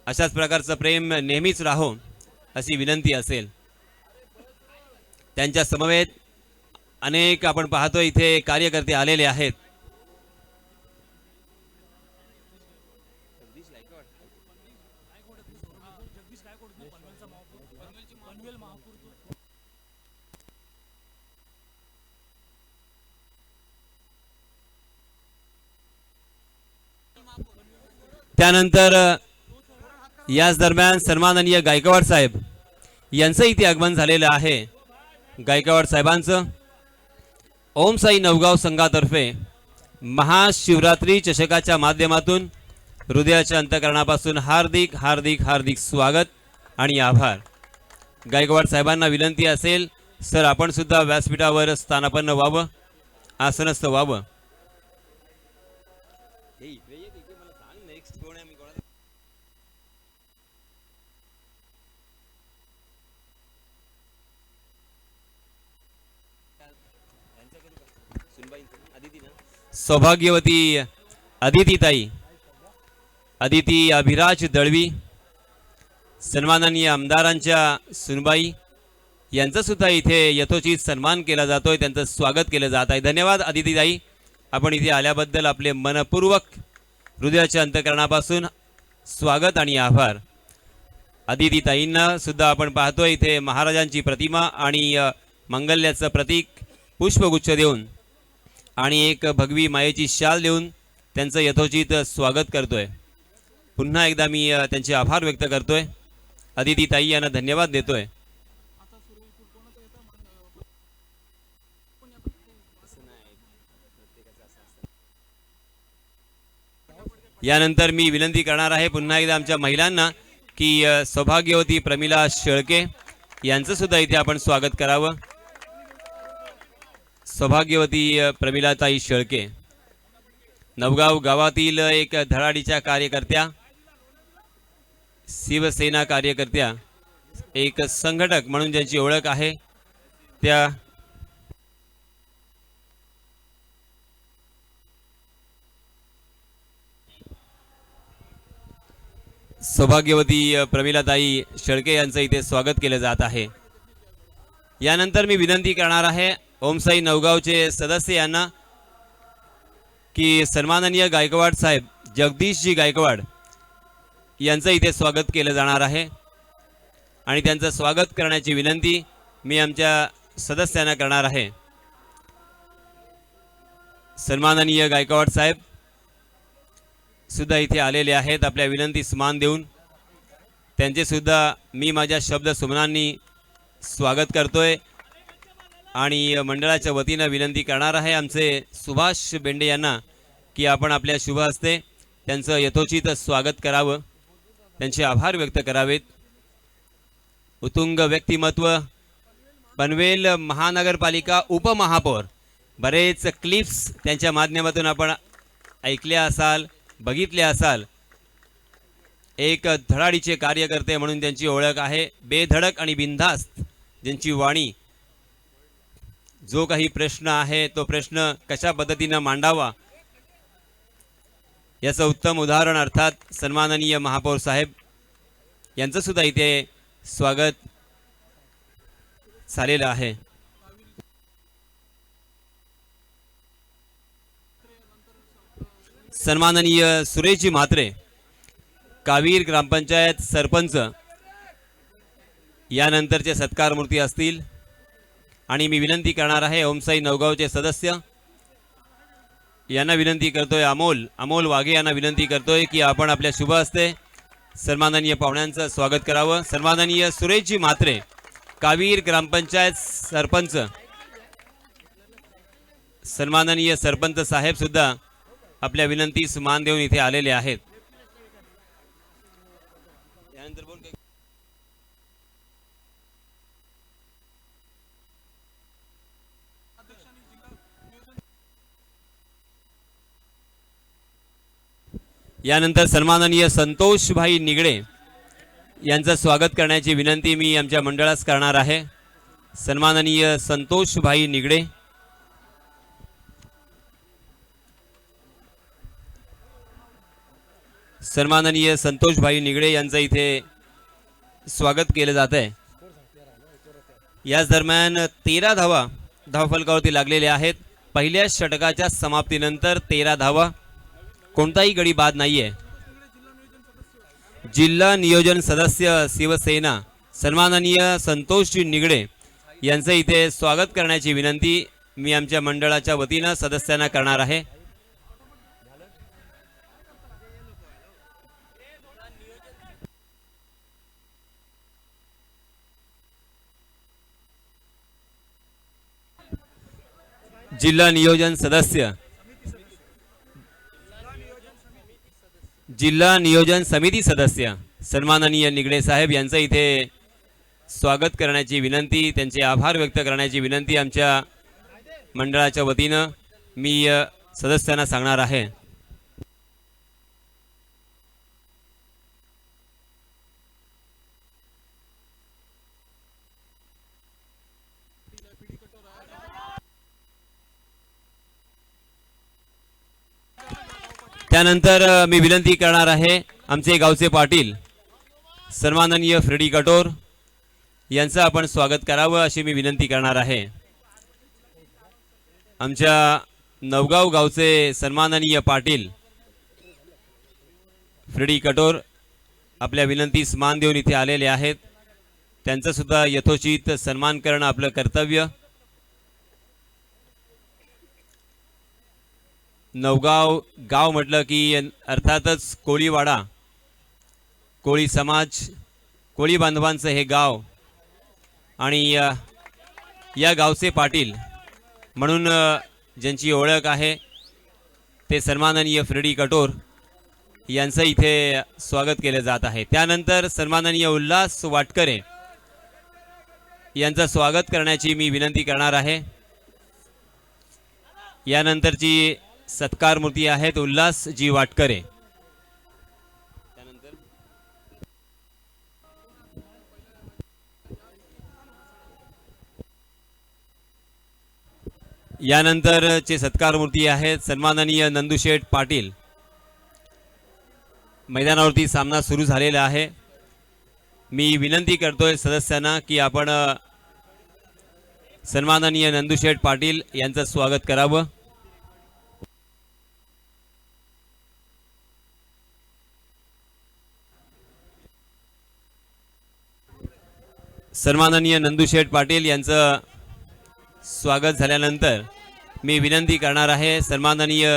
अशाच प्रकारचं प्रेम नेहमीच राहो अशी विनंती असेल. त्यांच्या समवेत अनेक आपण पाहतो इथे कार्यकर्ते आलेले आहेत. त्यानंतर याच दरम्यान सन्माननीय गायकवाड साहेब यांचं इथे आगमन झालेलं आहे. गायकवाड साहेबांचं ओम साई नवगाव संघातर्फे महाशिवरात्री चषकाच्या माध्यमातून हृदयाच्या अंतःकरणापासून हार्दिक हार्दिक हार्दिक स्वागत आणि आभार. गायकवाड साहेबांना विनंती असेल, सर आपण सुद्धा व्यासपीठावर स्थानापन्न व्हावं, आसनस्थ व्हावं. सौभाग्यवती अदितीताई, अदिती अभिराज दळवी, सन्माननीय आमदारांच्या सुनबाई यांचा सुद्धा इथे यथोचित सन्मान केला जातोय, त्यांचं स्वागत केलं जात आहे. धन्यवाद अदितीताई, आपण इथे आल्याबद्दल आपले मनपूर्वक हृदयाच्या अंतःकरणापासून स्वागत आणि आभार. अदितीताईंना सुद्धा आपण पाहतोय इथे महाराजांची प्रतिमा आणि मंगल्याचं प्रतीक पुष्पगुच्छ देऊन आणि एक भगवी मायेची शाल देऊन त्यांचं यथोचित स्वागत करतोय. पुन्हा एकदा मी त्यांचे आभार व्यक्त करतोय. अदितीताई यांना धन्यवाद देतोय. यानंतर मी विनंती करणार आहे पुन्हा एकदा आमच्या महिलांना की सौभाग्यवती प्रमिला शेळके यांचं सुद्धा इथे आपण स्वागत करावं. सौभाग्यवती प्रमिलाताई शेळके नवगाव गावातील एक धडाडीच्या कार्यकर्त्या, शिवसेना कार्यकर्त्या, एक संघटक म्हणून ज्यांची ओळख आहे त्या सौभाग्यवती प्रमिलाताई शेळके यांचं इथे स्वागत केलं जात आहे. यानंतर मी विनंती करणार आहे ओमसाई नवगावचे सदस्य यांना की सन्माननीय गायकवाड साहेब जगदीशजी गायकवाड यांचं इथे स्वागत केलं जाणार आहे आणि त्यांचं स्वागत करण्याची विनंती मी आमच्या सदस्यांना करणार आहे. सन्माननीय गायकवाड साहेब सुद्धा इथे आलेले आहेत. आपल्या विनंतीस मान देऊन त्यांचे सुद्धा मी माझ्या शब्द सुमनांनी स्वागत करतोय आणि मंडळाच्या वतीनं विनंती करणार आहे आमचे सुभाष बेंडे यांना की आपण आपल्या शुभ हस्ते त्यांचं यथोचित स्वागत करावं, त्यांचे आभार व्यक्त करावेत. उत्तुंग व्यक्तिमत्व, पनवेल महानगरपालिका उपमहापौर, बरेच क्लिप्स त्यांच्या माध्यमातून आपण ऐकल्या असाल, बघितले असाल. एक धडाडीचे कार्यकर्ते म्हणून त्यांची ओळख आहे. बेधडक आणि बिनधास्त ज्यांची वाणी, जो काही प्रश्न आहे तो प्रश्न कशा पद्धतीनं मांडावा याचं उत्तम उदाहरण अर्थात सन्माननीय महापौर साहेब यांचं सुद्धा इथे स्वागत झालेलं आहे. सन्माननीय सुरेशजी म्हात्रे, कावीर ग्रामपंचायत सरपंच, यानंतरचे सत्कार मूर्ती असतील. आणि मी विनंती करणार आहे ओमसाई नवगावचे सदस्य यांना विनंती करतोय, अमोल वाघे यांना विनंती करतोय की आपण आपल्या शुभ हस्ते सन्माननीय पाहुण्यांचं स्वागत करावं. सन्माननीय सुरेशजी म्हात्रे, कावीर ग्रामपंचायत सरपंच, सन्माननीय सरपंच साहेब सुद्धा आपल्या विनंतीस मान देऊन इथे आलेले आहेत. यानंतर बोल यानंतर सन्माननीय संतोषभाई निगडे यांचं स्वागत करण्याची विनंती मी आमच्या मंडळास करणार आहे। सन्माननीय संतोषभाई निगडे सन्माननीय संतोषभाई निगडे यांचं इथे स्वागत केलं जात आहे। याच दरम्यान 13 धावा धावफलकावरती लागलेल्या आहेत। पहिल्या षटकाच्या समाप्तीनंतर 13 धावा, कोणताही गडी बाद नाहीये। जिल्हा नियोजन सदस्य शिवसेना सन्माननीय संतोषजी निगडे यांचं इथे स्वागत करण्याची विनंती मी आमच्या मंडळाच्या वतीनं सदस्यांना करणार आहे। जिल्हा नियोजन समिती सदस्य सन्माननीय निगडे साहेब यांचं इथे स्वागत करण्याची विनंती, त्यांचे आभार व्यक्त करण्याची विनंती आमच्या मंडळाच्या वतीनं मी सदस्यांना सांगणार आहे। त्यानंतर मी विनंती करणार आहे आमचे गावचे पाटील सन्माननीय फ्रेडी कटोर यांचं आपण स्वागत करावं अशी मी विनंती करणार आहे। आमच्या नवगाव गावचे सन्माननीय पाटील फ्रेडी कटोर आपल्या विनंतीस मान देऊन इथे आलेले आहेत। त्यांचं सुद्धा यथोचित सन्मान करणं आपलं कर्तव्य। नवगाव गाव म्हटलं की अर्थातच कोळीवाडा, कोळी समाज, कोळी बांधवांचं हे गाव आणि या गावचे पाटील म्हणून ज्यांची ओळख आहे ते सन्माननीय फ्रेडी कटोर यांचं इथे स्वागत केलं जात आहे। त्यानंतर सन्माननीय उल्हास वाटकरे यांचं स्वागत करण्याची मी विनंती करणार आहे। यानंतरची सत्कार मूर्ती आहेत उल्हासजी वाटकरे। यानंतरचे सत्कार मूर्ती आहेत सन्माननीय नंदुशेठ पाटील। मैदानावरती सामना सुरू झालेला आहे। मी विनंती करतोय सदस्यांना की आपण सन्माननीय नंदुशेठ पाटील यांचं स्वागत करावं। सन्माननीय नंदुशेठ पाटील यांचं स्वागत झाल्यानंतर मी विनंती करणार आहे सन्माननीय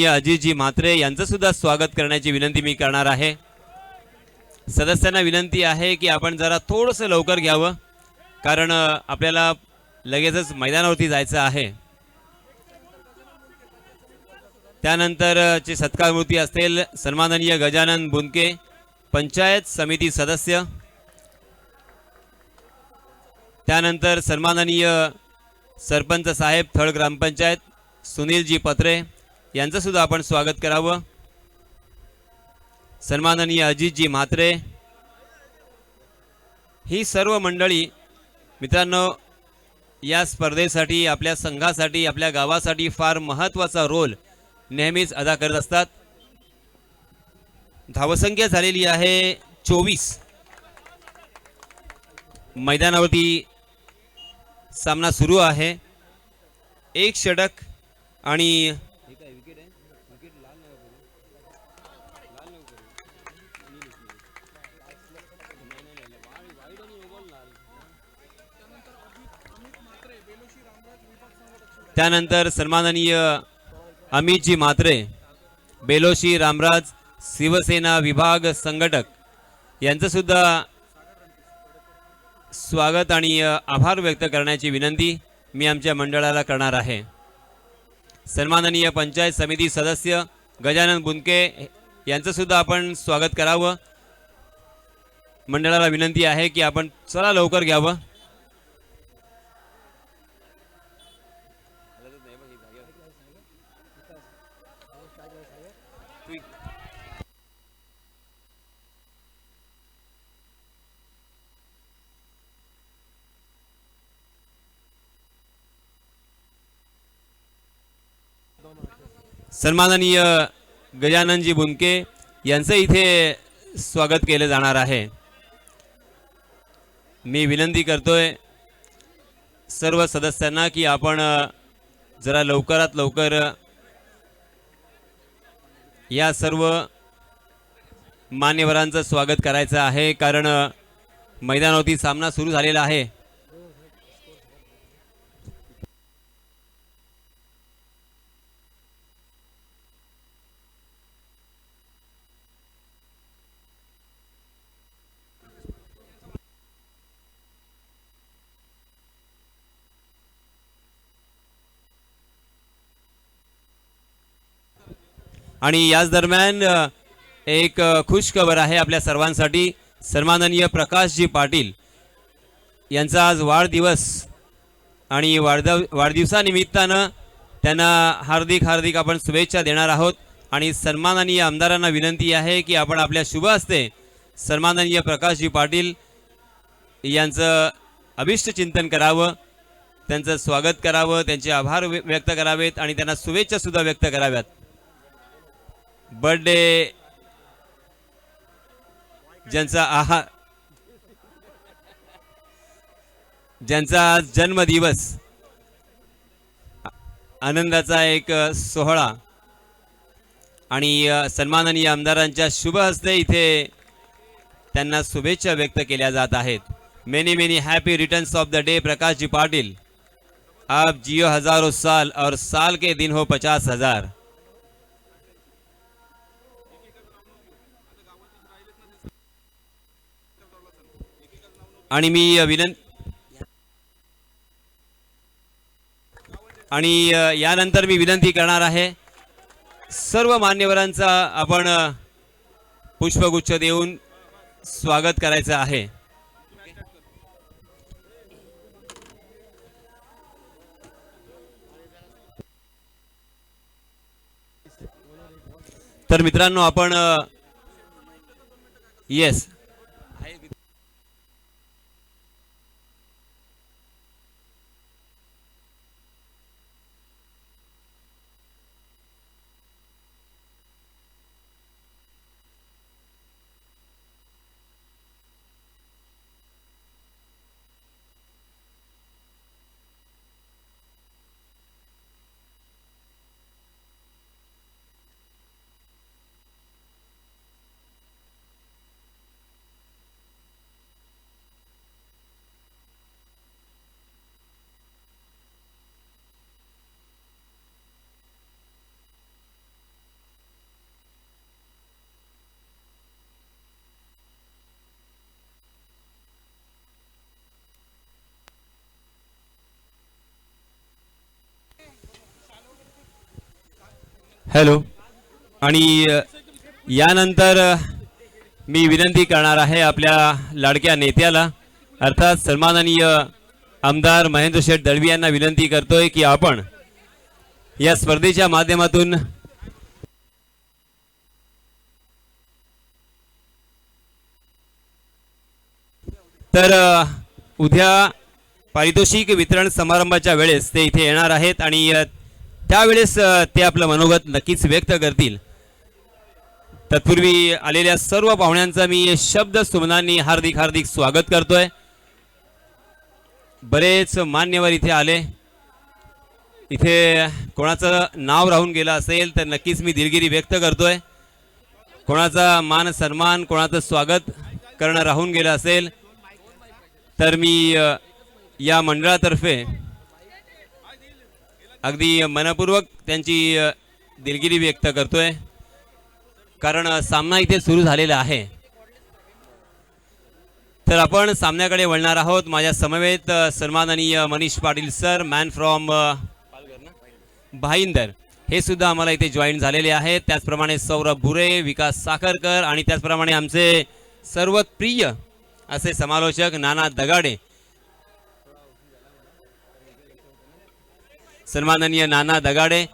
अजितजी म्हात्रे यांचं सुद्धा स्वागत करण्याची विनंती मी करणार आहे। सदस्यांना विनंती आहे की आपण जरा थोडंसं लवकर घ्यावं, कारण आपल्याला लगेचच मैदानावरती जायचं आहे। त्यानंतरची सत्कार मूर्ती असतील सन्माननीय गजानन बुनके पंचायत समिती सदस्य। त्यानंतर सन्माननीय सरपंच साहेब थळ ग्रामपंचायत सुनीलजी पत्रे यांचं सुद्धा आपण स्वागत करावं। सन्माननीय अजितजी म्हात्रे, ही सर्व मंडळी मित्रांनो या स्पर्धेसाठी, आपल्या संघासाठी, आपल्या गावासाठी फार महत्त्वाचा रोल नेहमीच अदा करत असतात। धावसंख्या झालेली आहे 24। मैदानावरती सामना सुरू आहे। एक षटक आणि त्यानंतर सन्माननीय अमितजी म्हात्रे बेलोशी रामराज शिवसेना विभाग संघटक यांचं सुद्धा स्वागत आणि आभार व्यक्त करण्याची विनंती मी आमच्या मंडळाला करणार आहे। सन्माननीय पंचायत समिती सदस्य गजानन बुनके यांचं सुद्धा आपण स्वागत करावं। मंडळाला विनंती आहे की आपण चला लवकर घ्यावं। सन्माननीय गजाननजी बुनके यांचं इथे स्वागत केलं जाणार आहे। मी विनंती करतोय सर्व सदस्यांना की आपण जरा लवकरात लवकर या सर्व मान्यवरांचं स्वागत करायचं आहे, कारण मैदानावरती सामना सुरू झालेला आहे। आणि याच दरम्यान एक खुश खबर आहे आपल्या सर्वांसाठी। सन्माननीय प्रकाशजी पाटील यांचा आज वाढदिवस आणि वाढदिवसानिमित्तानं त्यांना हार्दिक हार्दिक आपण शुभेच्छा देणार आहोत। आणि सन्माननीय आमदारांना विनंती आहे की आपण आपल्या शुभ हस्ते सन्माननीय प्रकाशजी पाटील यांचं अभिष्ट चिंतन करावं, त्यांचं स्वागत करावं, त्यांचे आभार व्यक्त करावेत आणि त्यांना शुभेच्छा सुद्धा व्यक्त कराव्यात। बर्थडे ज्यांचा जन्मदिवस आनंदाचा एक सोहळा आणि सन्माननीय आमदारांच्या शुभ हस्ते इथे त्यांना शुभेच्छा व्यक्त केल्या जात आहेत। Many many happy returns of the day Prakash ji Patil, आप जियो हजारों साल और साल के दिन हो 50,000। आणि यानंतर मी विनंती करणार आहे सर्व मान्यवरांचा आपण पुष्पगुच्छ देऊन स्वागत करायचं आहे। तर मित्रांनो आपण येस हॅलो। आणि यानंतर मी विनंती करणार आहे आपल्या लाडक्या नेत्याला अर्थात सन्माननीय आमदार महेंद्र शेठ दळवी यांना विनंती करतोय की आपण या स्पर्धेच्या माध्यमातून तर उद्या पारितोषिक वितरण समारंभाच्या वेळेस ते इथे येणार आहेत आणि त्यावेळेस ते आपलं मनोगत नक्कीच व्यक्त करतील। तत्पूर्वी आलेल्या सर्व पाहुण्यांचा मी शब्द सुमनांनी हार्दिक हार्दिक स्वागत करतोय। बरेच मान्यवर इथे आले, इथे कोणाचं नाव राहून गेलं असेल तर नक्कीच मी दिलगिरी व्यक्त करतोय। कोणाचा मान सन्मान कोणाचं स्वागत करणं राहून गेलं असेल तर मी या मंडळातर्फे अगदी मनपूर्वक त्यांची दिलगिरी व्यक्त करतोय, कारण सामना इथे सुरू झालेला आहे। तर आपण सामन्याकडे वळणार आहोत। माझ्या समवेत सन्माननीय Manish Patil sir, man from Bhayandar, हे सुद्धा आम्हाला इथे जॉईन झालेले आहेत। त्याचप्रमाणे सौरभ भुरे, विकास साखरकर आणि त्याचप्रमाणे आमचे सर्वात प्रिय असे समालोचक नाना दगाडे सन्माननीय नाना दगाडे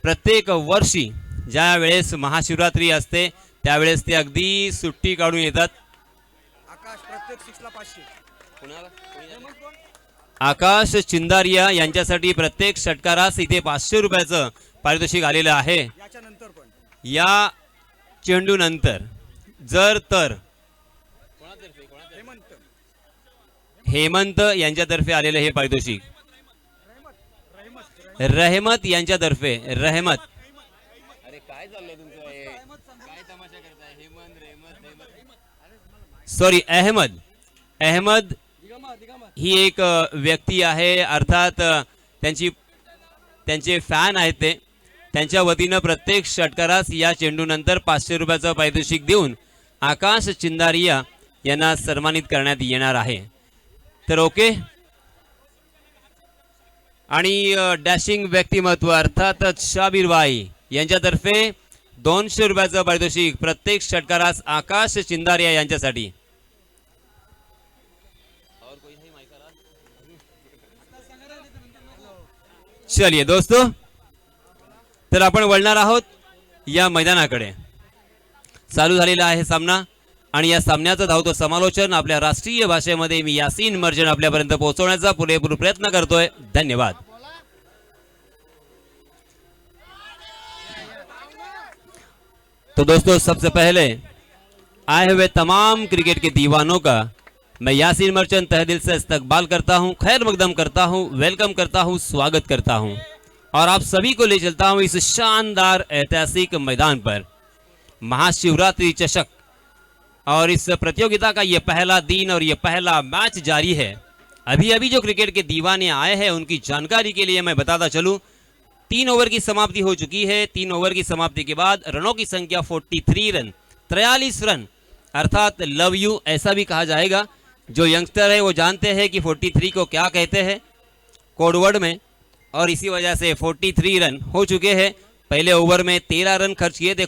प्रत्येक वर्षी ज्या वेळेस महाशिवरात्री असते त्यावेळेस ते अगदी सुट्टी काढून येतात. आकाश प्रत्येक 6 ला 500. आकाश चिंदारिया यांच्यासाठी प्रत्येक षटकारास इथे 500 रुपयाचं पारितोषिक आलेलं आहे. याच्या नंतर पण या चेंडू नंतर जर तर हेमंत हेमंत यांच्यातर्फे आलेलं हे पारितोषिक. रहमत रहमत यांच्यातर्फे रहमत. अरे काय चाललंय तुमचं काय तमाशा करताय? हेमंत रहमत सॉरी अहमद. अहमद ही एक व्यक्ती आहे, अर्थात त्यांचे फॅन आहेत ते. त्यांच्या वतीनं प्रत्येक षटकारास या चेंडूनंतर 500 रुपयाचं पारितोषिक देऊन आकाश चिंदारिया यांना सन्मानित करण्यात येणार आहे. तर ओके. आणि डॅशिंग व्यक्तिमत्व अर्थात शाबीरबाई यांच्यातर्फे 200 रुपयाचं पारितोषिक प्रत्येक षटकारास आकाश चिंदारिया यांच्यासाठी. चलिए दोस्तों, तर आपण वळणार आहोत या मैदानाकडे. चालू झालेला आहे सामना आणि या सामन्याचं धावतो समालोचन आपल्या राष्ट्रीय भाषेमध्ये मी यासीन मर्चंट आपल्यापर्यंत पोहोचवण्याचा पुरेपूर प्रयत्न करतोय. धन्यवाद. तो दोस्तों, सबसे पहले आए हुए तमाम क्रिकेट के दीवानों का मैं यासीन मर्चंट तहे दिल से इस्तकबाल करता हूं, खैर मकदम करता हूं, वेलकम करता हूं, स्वागत करता हूं और आप सभी को ले चलता हूं इस शानदार ऐतिहासिक मैदान पर. महाशिवरात्रि चषक और इस प्रतियोगिता का ये पहला दिन और ये पहला मैच जारी है. अभी अभी जो क्रिकेट के दीवाने आए हैं उनकी जानकारी के लिए मैं बताता चलूं, 3 ओवर की समाप्ति हो चुकी है. 3 ओवर की समाप्ति के बाद रनों की संख्या 43 रन, 43 रन अर्थात लव यू ऐसा भी कहा जाएगा. जो यंगस्टर है वो जानते हैं कि 43 को क्या कहते हैं कोडवर्ड में, और इसी वजह से 43 रन हो चुके हैं. पहले ओवर में 13 रन खर्च किए थे